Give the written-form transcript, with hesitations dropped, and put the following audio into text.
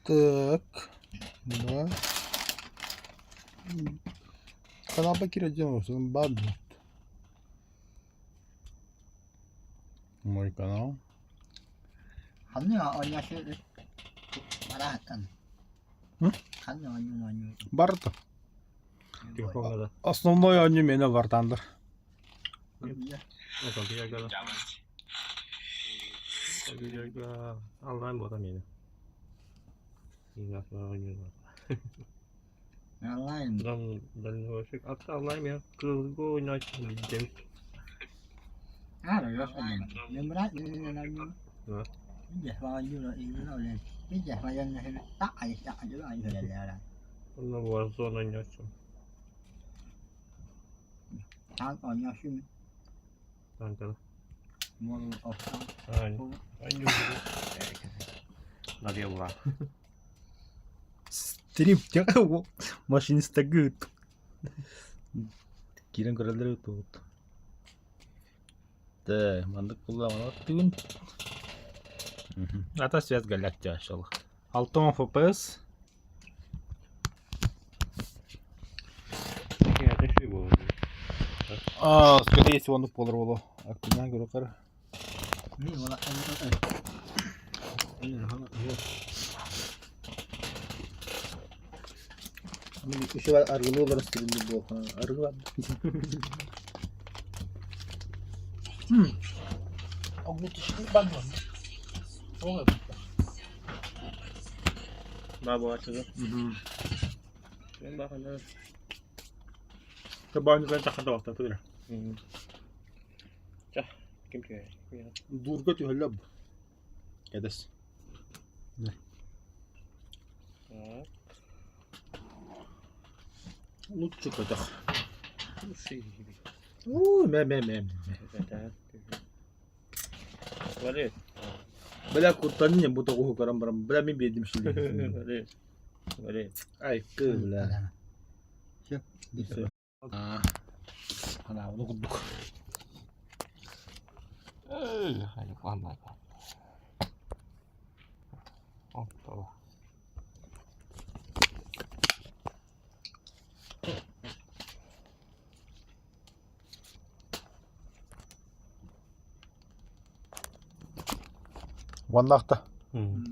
Так. Да. Канал Бакира делался, он бабит. Мой канал. Hắn nhỏ ở nhà chơi mà đã cần Hı? hắn nhỏ như Барта. Телефонда. Основной они меня вартандыр. Компьютерда. Компьютерда онлайн 못합니다. 이나서 이거. online 그럼 식 아까 온라인이야. 그거 나 재밌. rồi đó nhưng mà đấy như là như Hả? bây giờ vào như là yên nó lên bây giờ vào dân hay tắt ai chứ ai rồi là 나 와서는 좀. tháng còn nhau xuyên 안다. mua ở 아니. 아니. 나디야 봐. Стрим тягаго. Машиниста гыт. Кирен көрөлдөр тут. Да, мандык булламан түгүн. Ата связь галактия иншаллах. 60 FPS. 이게 대시 뭐. Скорее всего, ну полар боло. Активнан көрө кара.นี่ว่าอันนี้ก็นี่นะฮะМен еще аргылы олар стримде болған. Аргылы. Огнетушный банан. Ой. 나뭐 하셔서. 나 하나. 그 банан 딱 갔다 왔다 그래. 자, 김치. Дурга тюхляб. Кедес. Лучше катах. Мэ. 그래. Бля куртанне бута гуху карамбарам. Бля мен бедим шили. 그래. Ай, 그 бля. chưa 하나 오늘 굿북. 아니, 안 나. 또. Ваннахта. 응.